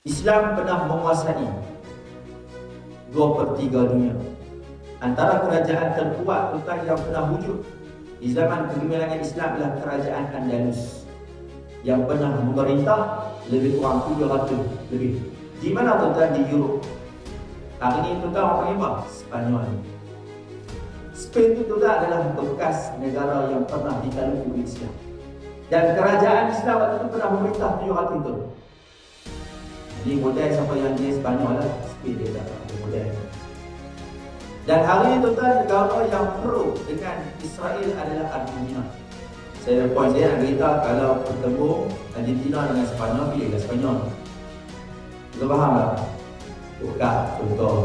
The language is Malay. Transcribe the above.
Islam pernah menguasai 2/3 dunia. Antara kerajaan terkuat tuan yang pernah wujud di zaman kegemilangan Islam adalah kerajaan Andalus yang pernah memerintah lebih kurang 700 lebih. Di mana tuan? Di Europe. Hari ini tuan orang panggil apa? Spanyol. Spain itu tuan adalah bekas negara yang pernah ditaklukkan oleh Islam. Dan kerajaan Islam waktu itu pernah memerintah 700 tahun. Ini model siapa yang dia Spanyol lah, Spain dia tak model. Dan hari ini tuan, negara yang pro dengan Israel adalah Argentina. Saya poin saya nak beritahu kalau bertemu Argentina dengan Spanyol, pilihlah Spanyol. Kita faham tak? Bukan contoh